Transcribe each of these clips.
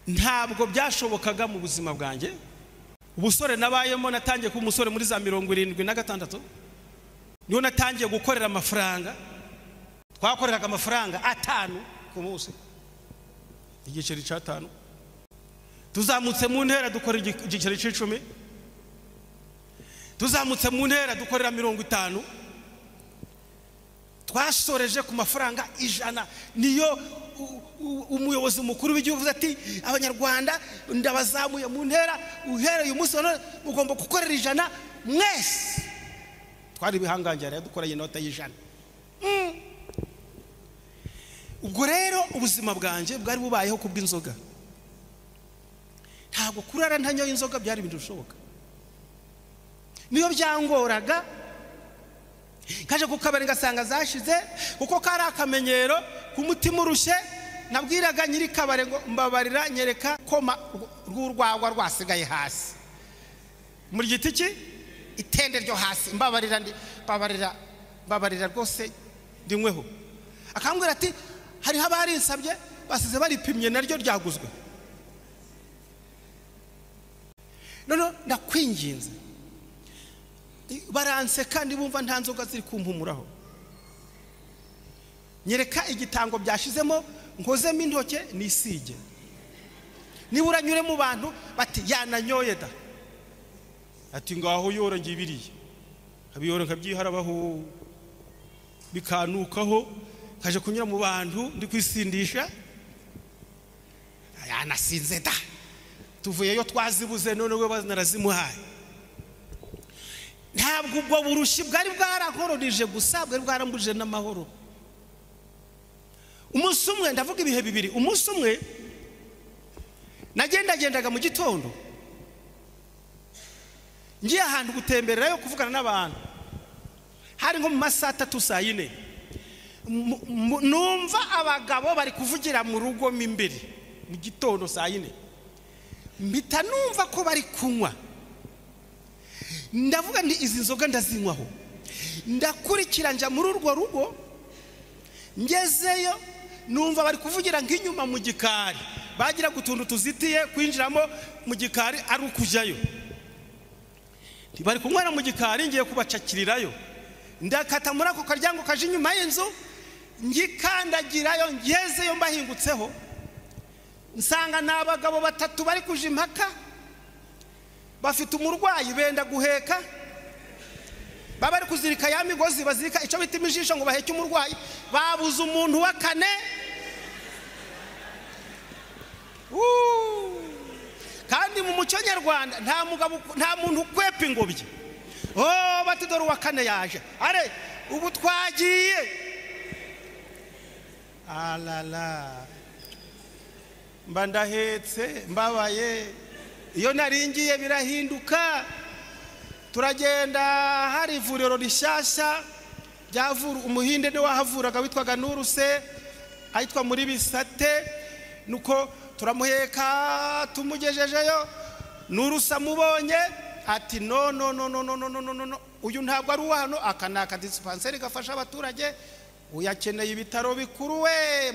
ntabwo byashobokaga mu buzima bwanjye. Ubusore nabayemo natangiye ku musore muri za 76 niho natangiye gukorera amafaranga. Twakoreraga amafaranga 5 ku munsi, igiceri ca 5. Tuzamutse mu ntera dukora igiceri c'10, tuzamutse mu ntera dukorera 50. Twasoreje ku mafaranga 100. Niyo umuyobozi mukuru w'igihugu ati abanyarwanda ndabazamuye mu ntera, uhereye umunsi none mugomba gukorera 100 mwese. Twari bihangangira dukoranye inota y'100. Ubwo rero ubuzima bwanje bwari bubayeho kubw'inzoga. Ntabwo kurara ntanyo y'inzoga byari ibintu bishoboka. Niyo byangoraga kaje kukabari ngasanga zashize, kuko kari akamenyero kumutima urushye. Nabwiraga nyiri kabare ngo mbabarira nyereka koma rw'urwagwa rwasigaye hasi muri giti ki itende ryo hasi, mbabarira mbabarira rwose ndinyweho. Akambwira ati hari habari nsabye basize baripimye naryo ryaguzwe. None ndakwinginze, baranse kandi bumva nta nzoga ziri kumpumuraho. Nyereka igitango byashizemo nkozemo intoke nisige. Nibura nyure mu bantu bati yananyoye da, ati ngaho yora ngibiriye. Abiyora nkabyiharabaho bikanukaho, kaje kunyura mu bantu ndi kwisindisha. Yanasinze da, tuvuyeyo twazibuze none we baznarazimuhaye. Ntabwo ubwo burushi bwari bwarakoronije gusa, bwari bwarambuje n'amahoro. Umunsi umwe, ndavuga ibihe bibiri. Umunsi umwe nagendaga mu gitondo ngiye ahantu gutembererayo kuvugana n'abantu. Hari nko mu masaa 3 saa 4 numva abagabo bari kuvugira mu rugo mimbere mu gitondo saa 4. Mpita numva ko bari kunywa. Ndavuga ndi izi nzoga ndazinywaho. Ndakurikira nja muri urwo rugo, ngezeyo numva bari kuvugira nk'inyuma mu gikari. Bagira gutundu tuzitiye kwinjiramo mu gikari ari ukujayo. Bari kunywera mu gikari, ngiye kubacakirirayo. Ndakata muri ako karyango kaje inyuma y'inzu, ngikandagirayo, ngezeyo mbahingutseho. Nsanga n'abagabo 3 bari kuje impaka, bafite umurwayi benda guheka. Bari kuzirika ya migozi bazirika icyo bita imijisho ngo baheke umurwayi. Babuze umuntu wa 4. Kandi mu muco nyarwanda nta mugabo nta muntu ukwepa ingobyi. Bati dore wa 4 yaje, are ubu twagiye. Alala, mba ndahetse mbabaye. Iyo naringiye birahinduka. Turagenda, hari ivuriro rishyashya ryavura umuhinde ne wahavuraga witwaga Nuruse, ahitwa muri Bisate. Nuko turamuheka tumugejejeyo. Nuruse amubonye ati no, uyu ntabwo ari uwano, akanaka dispenseri gafasha abaturage, uyakeneye ibitaro bikuru we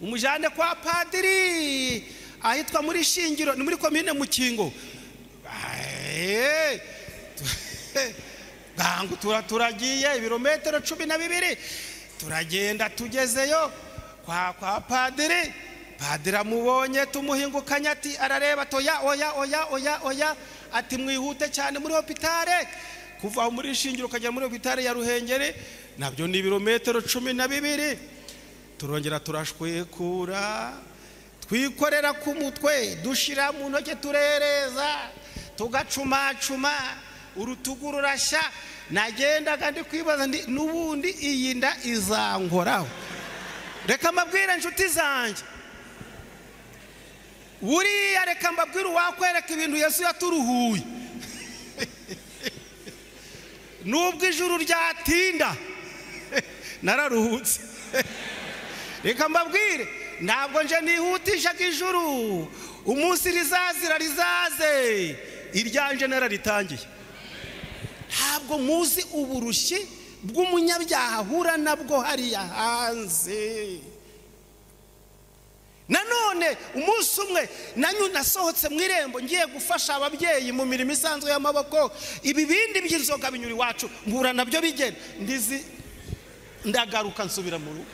umujane kwa padiri ahitwa muri Shingiro, ni muri komine Mukingo. Gangu turagiye ibirometero 12. Turagenda tugezeyo kwa padiri. Padiri amubonye tumuhingukanya ati arareba toya oya ati mwihute cyane muri hopitale. Kuva muri Shingiro kajya muri hopitale ya Ruhengeri nabyo ni ibirometero 12. Turongera turashwekura, twikorera ku mutwe, dushira mu ntoke turereza, tugacumacuma, urutugu rurashya. Nagendaga ndi kwibaza ndi nubundi iyi nda izankoraho. Reka mbabwire inshuti zanjye, buriya reka mbabwire wakwereka ibintu Yesu yaturuhuye. Nubwo ijuru ryatinda nararuhutse. Reka mbabwire, ntabwo nje nihutisha ijuru. Umunsi rizaze iryanje nararitangiye. Ntabwo muzi uburushyi bw'umunyabyaha ahura nabwo hariya hanze. Nanone none umunsi umwe nasohotse mu irembo ngiye gufasha ababyeyi mu mirimo isanzwe y'amaboko, ibibindi by'inzoga binyura iwacu mpura nabyo bigenda ndizi, ndagaruka nsubira mu rugo,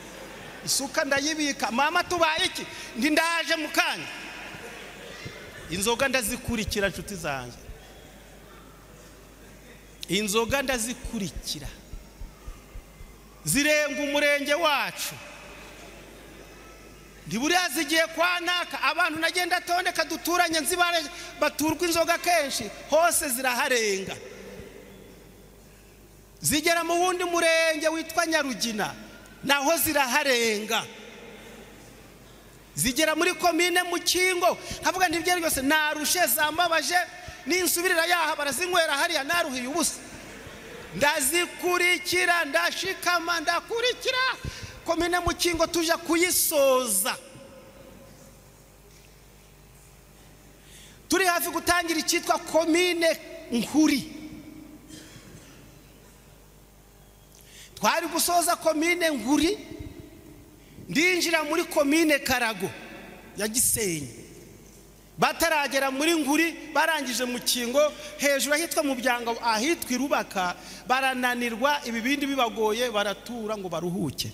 isuka ndayibika, mama tubaye iki, ndi ndaje mu kanya, inzoga ndazikurikira nshuti zanjye, inzoga ndazikurikira zirenga umurenge wacu, ndiburiya zigiye kwa naka, abantu nagenda atondeka duturanye nzibare baturwa inzoga kenshi, hose ziraharenga, zigera mu wundi murenge witwa Nyarugina naho ziraharenga, zigera muri komine Mukingo, havuga ndibyo byose narushe zambabaje, ninsubirira yaha barazinywera hariya naruhiye ubusa, ndazikurikira ndashikama ndakurikira komine Mukingo tuja kuyisoza, turi hafi gutangira icyitwa komine Nkuri, twari gusoza komine Nkuri ndinjira muri komine Karago ya Gisenyi, bataragera muri Nkuri barangije Mukingo, hejuru ahitwa mu Byanga ahitwa Irubaka barananirwa, ibibindi bibagoye baratura ngo baruhuke,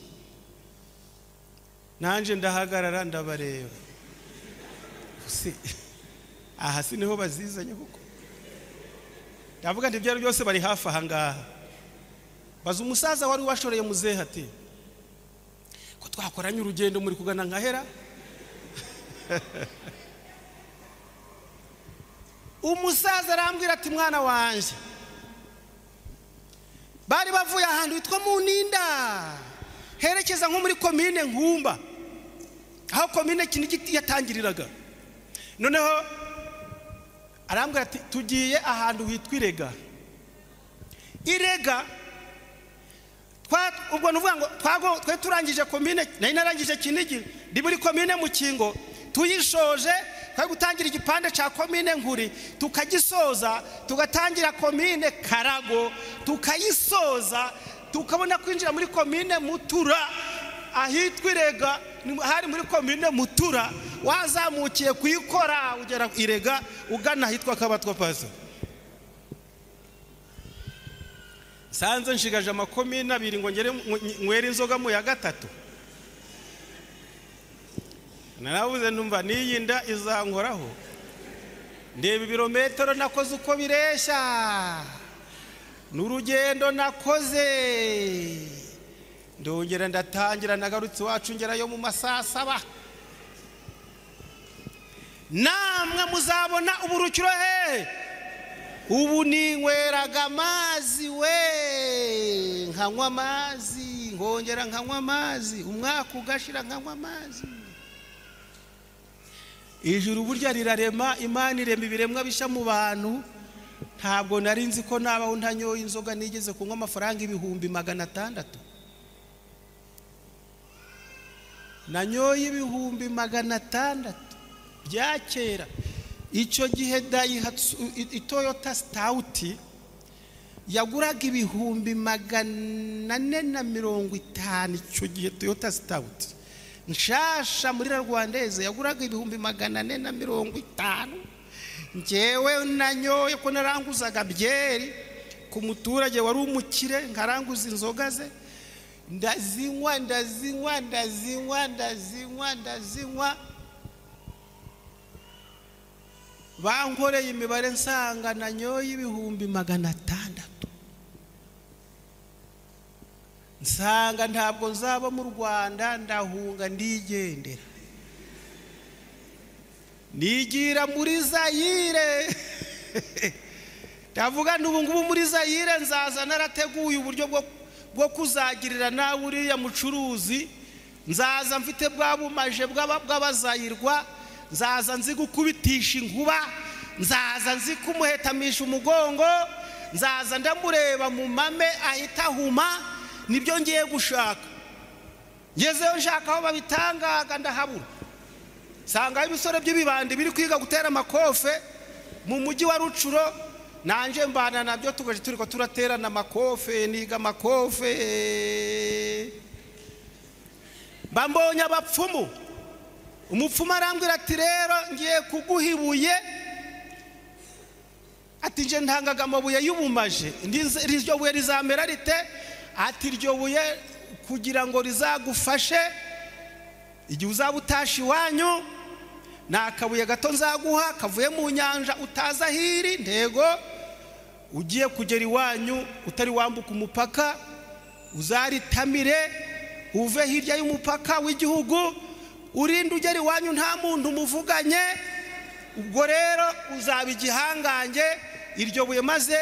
nanje ndahagarara ndabareba, aha si niho bazizanye kuko ndavuga nti byari byose bari hafi aha ngaha, baza umusaza wari washoreye muzehe ati ko twakoranye urugendo muri kugana nkahera, umusaza arambwira ati mwana wanje, bari bavuye ahantu hitwa Muninda herekeza nko muri komine Nkumba aho komine Kinigi yatangiriraga, noneho arambwira ati tugiye ahantu hitwa Irega, ubwo nuvuga ngo twe turangije komine, nari narangije Kinigi ndi muri komine Mukingo, tuyishoje twa gutangira igipande ca komine Nkuri tukagisoza, tugatangira komine Karago tukayisoza, tukabona kwinjira muri komine Mutura ahitwa Irega, hari muri komine Mutura, wazamukiye kuyikora ugera Irega ugana ahitwa Kabatwa Pazo, sanze nshigaje amakomine 2 ngo ngere nywera inzoga mu ya gatatu, narabuze numva niyinda izankoraho, ndeba ibirometero nakoze uko biresha, n'urugendo nakoze, ndongera ndatangira nagarutse wacu ngerayo mu masasaba, namwe muzabona uburukiro he, ubu ninyweraga amazi we, nkanywa amazi, ngongera nkanywa amazi, umwaka ugashira nkanywa amazi, ijuru burya rirarema, Imana irema ibiremwa bisha mu bantu, ntabwo nari nzi ko nabaho ntanyoye inzoga, nigeze kunywa amafaranga 600, nanyoye 600 bya kera, icyo gihe Daihatsu Toyota Stout yaguraga 450, icyo gihe Toyota Stout nshasha muri Rwandeze yaguraga 450, njewe nanyoye ko naranguzaga byeri ku muturage wari umukire, nkaranguza inzoga ze, ndazinywa bankoreye imibare nsanga nanyoye 600, nsanga ntabwo nzaba mu Rwanda, ndahunga ndigendera, nigira muri Zaire, ndavuga n'ubu ngubu muri Zaire nzaza narateguye uburyo bwo kuzagirira nawe uriya mucuruzi, nzaza mfite bwabumaje bw'abazayirwa, nzaza nzi gukubitisha inkuba, nzaza nzi kumuhetamisha umugongo, nzaza ndamureba mu mame ahita huma, nibyo ngiye gushaka, ngezeyo nshaka aho babitangaga ndahabura, sanga ibisore by'ibibandi biri kwiga gutera amakofe mu mujyi wa Rucuro, nanje mbana nabyo tugaje turiko turaterana amakofe, niga amakofe, bambonye abapfumu umupfumu arambwira ati rero ngiye kuguha ibuye, ati nje ntangaga amabuye y'ubumaje, iryo buye rizamera rite? Ati iryo buye kugira ngo rizagufashe igihe uzaba utashi iwanyu, ni akabuye gato nzaguha kavuye mu nyanja utaza hiri, ntego ugiye kugera iwanyu utari wambuka umupaka, uzaritamire uve hirya y'umupaka w'igihugu, urinde ugera iwanyu nta muntu muvuganye, ubwo rero uzaba igihangange. Iryo buye maze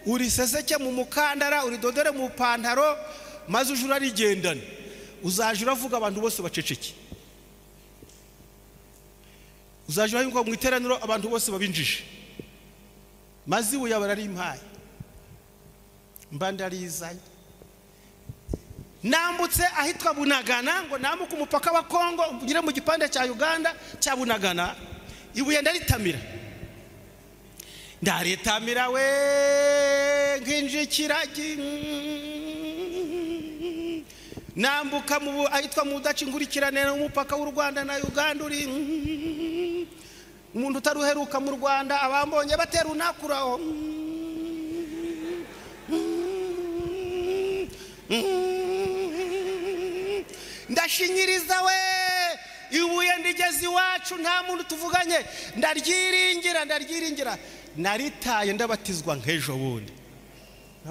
uriseseke mu mukandara, uridodore mu pantaro, maze ujura rigendana, uzajura avuga abantu bose baceceke, uzajura yuko mu iteraniro abantu bose babinjije, maze ibuye bararimpaye, mba ndarizanye. Nambutse ahitwa Bunagana, ngo nambuke umupaka wa Kongo ngire mu gipande cya Uganda cya Bunagana, ibuye ndaritamira, ndaritamira we nkinjikiragi, nambuka mu ahitwa mu Daci ngurikirane umupaka w'u Rwanda na Uganda, uri umuntu utaruheruka mu Rwanda, abambonye batera unakuraho, ndashinyiriza we ibuye ndigeze iwacu nta muntu tuvuganye, ndaryiringira, naritaye ndabatizwa nk'ejo bundi.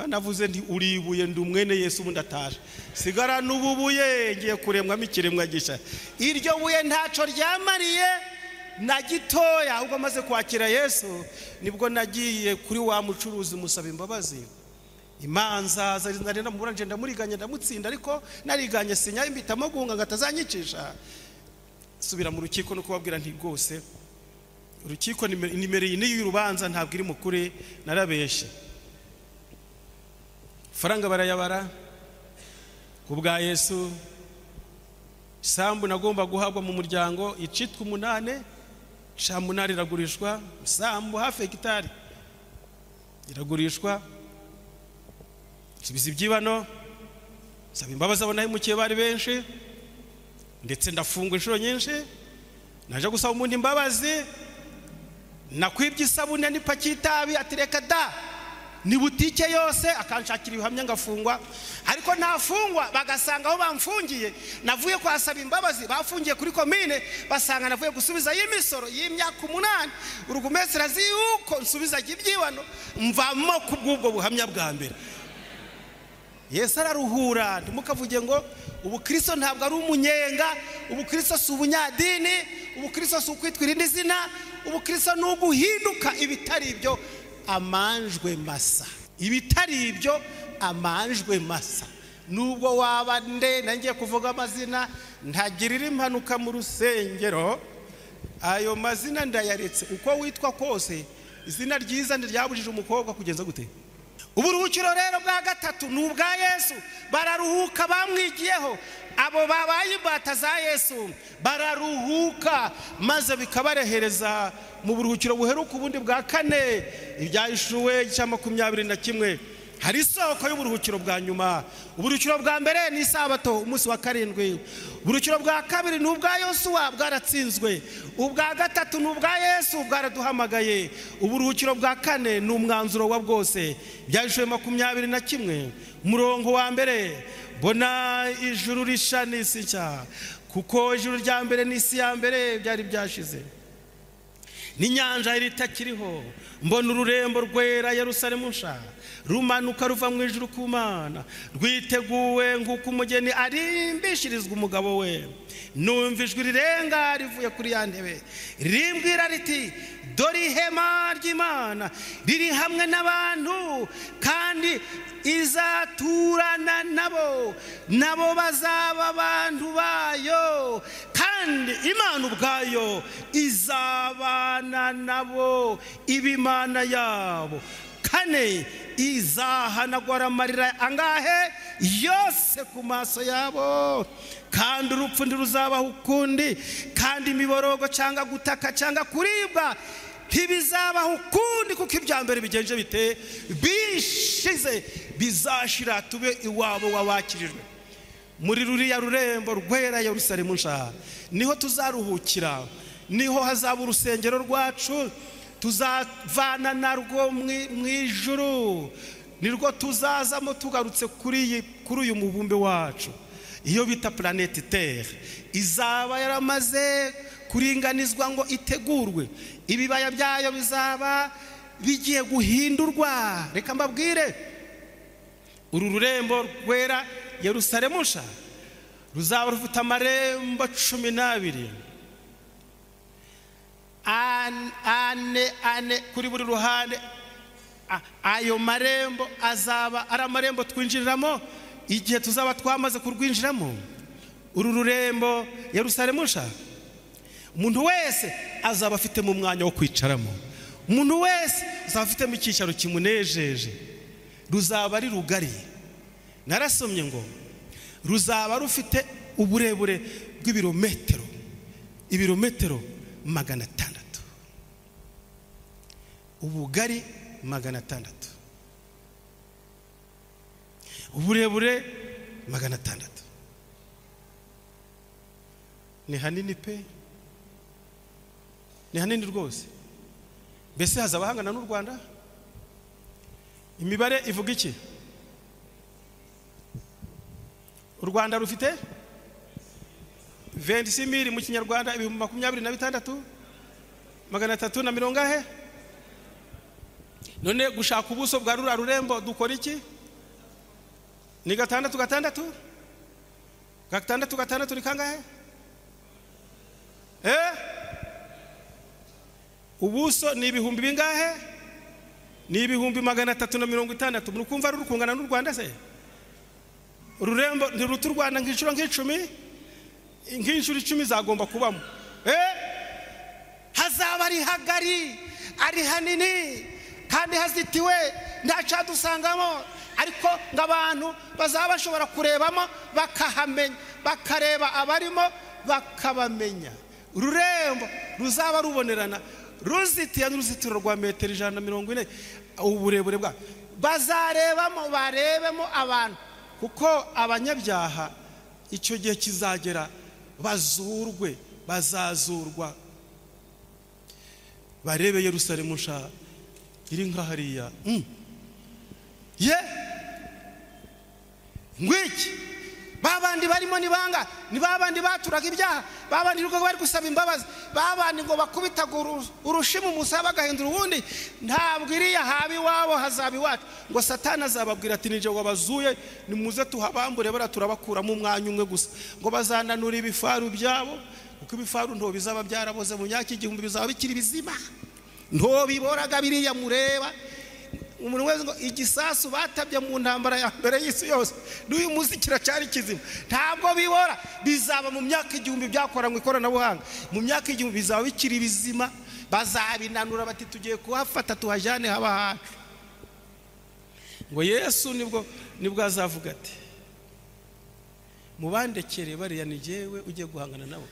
Navuze ndi uri ibuye ndi umwene Yesu, ubundi ataje sigara n'ububuye ngiye kuremwamo ikiremwa gisha. Iryo buye ntaco ryamariye na gitoya, ahubwo maze kwakira Yesu nibwo nagiye kuri wa mucuruzi musaba imbabazi. Imanza zarina muranje ndamuriganye ndamutsinda, ariko nariganye sinya imbitamo guhunga ngatazanyicisha. Subira mu rukiko no kubabwira nti rwose urukiko nimero iyi y'urubanza ntabwo iri mukuri, narabeshe. Faranga barayabara kubwa Yesu, sambu nagomba guhabwa mu muryango icitwa 8, shamunari iragurishwa, sambu hafi hegitari iragurishwa, subiza ibyibano, saba imbabazi abona himukiye bari benshi, ndetse ndafungwa inshuro nyinshi, naje gusaba umuntu imbabazi, nakwibye isabune n'ipaki y'itabi, atireka da ni butike yose, akanshakira ibihamya ngafungwa, ariko ntafungwa bagasanga aho bamfungiye navuye kwasaba imbabazi, bafungiye kuri komine basanga navuye gusubiza y'imisoro y'imyaka 8, urugumesera ziyuko nsubiza ibyibano, mvamo kubw'ubwo buhamya bwa mbere. Yesu araruhura, ntimukavuge ngo ubukristo ntabwo ari umunyenga, ubukristo si ubunyadini, ubukristo si ukwitwa irindi zina, ubukristo ni uguhinduka ibitari ibyo amanjwe masa, ibitari ibyo amanjwe masa. Nubwo waba nde nangiye kuvuga amazina, ntagirira impanuka mu rusengero, ayo mazina ndayaretse. Uko witwa kose izina ryiza ntiryabujije umukobwa kugenza gute. Uburuhukiro rero bwa gatatu n'ubwa Yesu, bararuhuka bamwigiyeho, abo babaye imbata za Yesu bararuhuka, maze bikabarehereza mu buruhukiro buheruka ubundi bwa 4 ibyahishuwe cya 21. Hari isoko y'uburuhukiro bwa nyuma. Uburuhukiro bwa mbere ni Sabato, umunsi wa 7. Uburuhukiro bwa kabiri n'ubwa Yosuwa bwaratsinzwe. Ubwa gatatu n'ubwa Yesu bwaraduhamagaye. Uburuhukiro bwa 4 ni umwanzuro wa bwose. Byahishuwe 21 murongo wa mbere, bona ijuru risha n'isi nshya, kuko ijuru rya mbere n'isi ya mbere byari byashize, n'inyanja iritakiriho. Mbona ururembo rwera Yerusalemu nsha rumanuka ruva mu ijuru ku Mana, rwiteguwe nk'uko umugeni arimbishirizwa umugabo we. Numva ijwi rirenga rivuye kuri ya ntebe rimbwira riti, dore ihema ry'Imana riri hamwe n'abantu, kandi izaturana nabo bazaba abantu bayo, kandi Imana ubwayo izabana nabo ibimana yabo. 4 izahanagura amarira angahe yose ku maso yabo, kandi urupfu ntiruzabaho ukundi, kandi imiborogo cyangwa gutaka cyangwa kuribwa ntibizabaho ukundi, kuko ibya mbere bigenje bite bishize, bizashira tube iwabo wabakirijwe. Muri ruriya rurembo rwera Yerusalemu nsha niho tuzaruhukira, niho hazaba urusengero rwacu, tuzavana narwo mu ijuru, nirwo tuzazamo tugarutse kuri uyu mubumbe wacu. Iyo bita planete Terre izaba yaramaze kuringanizwa ngo itegurwe, ibibaya byayo bizaba bigiye guhindurwa. Reka mbabwire, uru rurembo rwera Yerusalemu nsha ruzaba rufite amarembo 12, ane kuri buri ruhande. Ayo marembo azaba ari amarembo twinjiriramo igihe tuzaba twamaze kurwinjiramo. Uru rurembo Yerusalemu nsha, umuntu wese azaba afite mu mwanya wo kwicaramo, umuntu wese azaba afite mu cyicaro kimunejeje. Ruzaba ari rugari, narasomye ngo ruzaba rufite uburebure bw'ibirometero 600, ubugari 600, uburebure 600. Ni hanini pe, ni hanini rwose. Mbese hazaba hangana n'u Rwanda? Imibare ivuga iki? U Rwanda rufite 26,000 mu Kinyarwanda, 26,330. None gushaka ubuso bwa rura rurembo dukora iki? Ni 6 ni kangahe? Ubuso ni ibihumbi bingahe? Ni ibihumbi 360. Murukumva rurukungana n'u Rwanda se? Ururembo ntiruta u Rwanda nk'inshuro 10, nk'inshuro 10 zagomba kubamo. Hazaba ari hagari, ari hanini, kandi hazitiwe, ntacadusangamo, ariko ng'abantu bazaba bashobora kurebamo bakahamenya, bakareba abarimo bakabamenya. Ururembo ruzaba rubonerana, ruzitiye n'uruzitiro rwa metero 140 uburebure bwa. Bazarebamo, barebemo abantu, kuko abanyabyaha icyo gihe kizagera bazurwe, bazazurwa, barebe Yerusalemu nsha iri nka hariya. Ngwiki babandi barimo nibanga, ni babandi baturaga ibyaha, babandi rugo bari gusaba imbabazi, babandi ngo bakubitagura urushimu musaba gahindura ubundi. Ntabwo iriya habi wabo hazabi wacu, ngo Satani azababwira ati nije wabazuye, nimuze tuhabambure bara turabakura mu mwanya umwe gusa, ngo bazananura ibifaru byabo, kuko ibifaru nto bizaba byaraboze mu myaka 1000 bizaba bikiri bizima, nto biboraga biriya mureba. Umuntu wese ngo igisasu batabye mu ntambara ya mbere y'isi yose n'uyu munsi kiracyari kizima, ntabwo bibora. Bizaba mu myaka 1000 byakoranywe ikoranabuhanga, mu myaka 1000 bizaba bikiri bizima. Bazabinanura bati tugiye kuhafata tuhajane haba hacu. Ngo Yesu nibwo azavuga ati mubandekere bariya ni jewe ugiye guhangana nabo.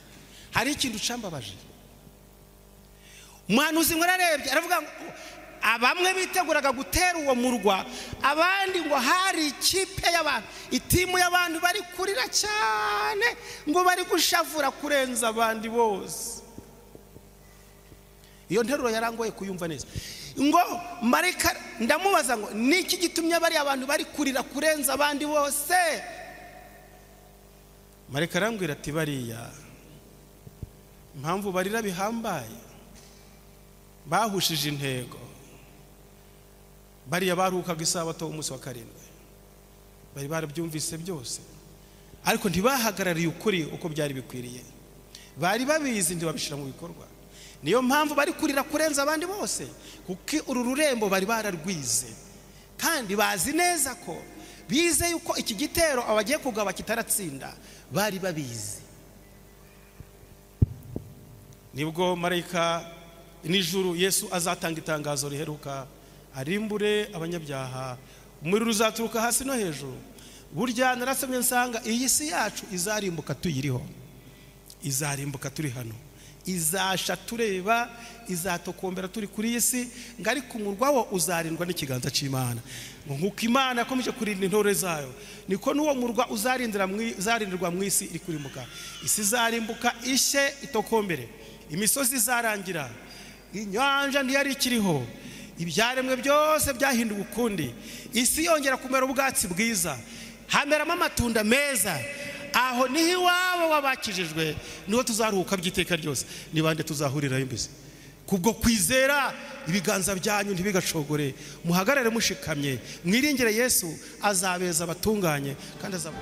Hari ikintu cambabaje, umuhanuzi ngo ararebye aravuga ngo abamwe biteguraga gutera uwo murwa, abandi ngo hari ikipe y'abantu, itimu y'abantu bari kurira cyane, ngo bari gushavura kurenza abandi bose. Iyo nteruro yarangoye kuyumva neza. Ngo marika ndamubaza ngo niki gitumye bari abantu bari kurira kurenza abandi bose? Marika arambwira ati bariya impamvu barira bihambaye, bahushije intego. Bariya baruhukaga isabato umunsi wa 7, bari barabyumvise byose, ariko ntibahagarariye ukuri uko byari bikwiriye. Bari babizi ntibabishira mu bikorwa. Niyo mpamvu bari kurira kurenza abandi bose, kuko uru rurembo bari bararwize, kandi bazi neza ko bize yuko iki gitero abagiye kugaba kitaratsinda. Bari babizi. Nibwo marayika nijuru Yesu azatanga itangazo riheruka, arimbure abanyabyaha, umuriro uzaturuka hasi no hejuru. Burya narasomye nsanga iyi si yacu izarimbuka tuyiriho, izarimbuka turi hano. izasha tureba, izatokombera turi kuri iyi si, ngo ariko umurwa wo uzarindwa n'ikiganza cy'Imana. Ngo nk'uko Imana yakomeje kurinda intore zayo, niko n'uwo murwa uzarindirwa mu isi iri kurimbuka. Isi izarimbuka ishye itokombere, imisozi izarangira, inyanja ntiyari ikiriho, ibyaremwe byose byahinduwe ukundi, isi yongera kumera ubwatsi bwiza, hameramo amatunda meza. Aho niho iwabo wabakijijwe, niho tuzaruhuka by'iteka ryose. Ni bande tuzahurirayo mbese? Kubwo kwizera, ibiganza byanyu ntibigacogore, muhagarare mushikamye, mwiringire Yesu, azabeza abatunganye kandi azaba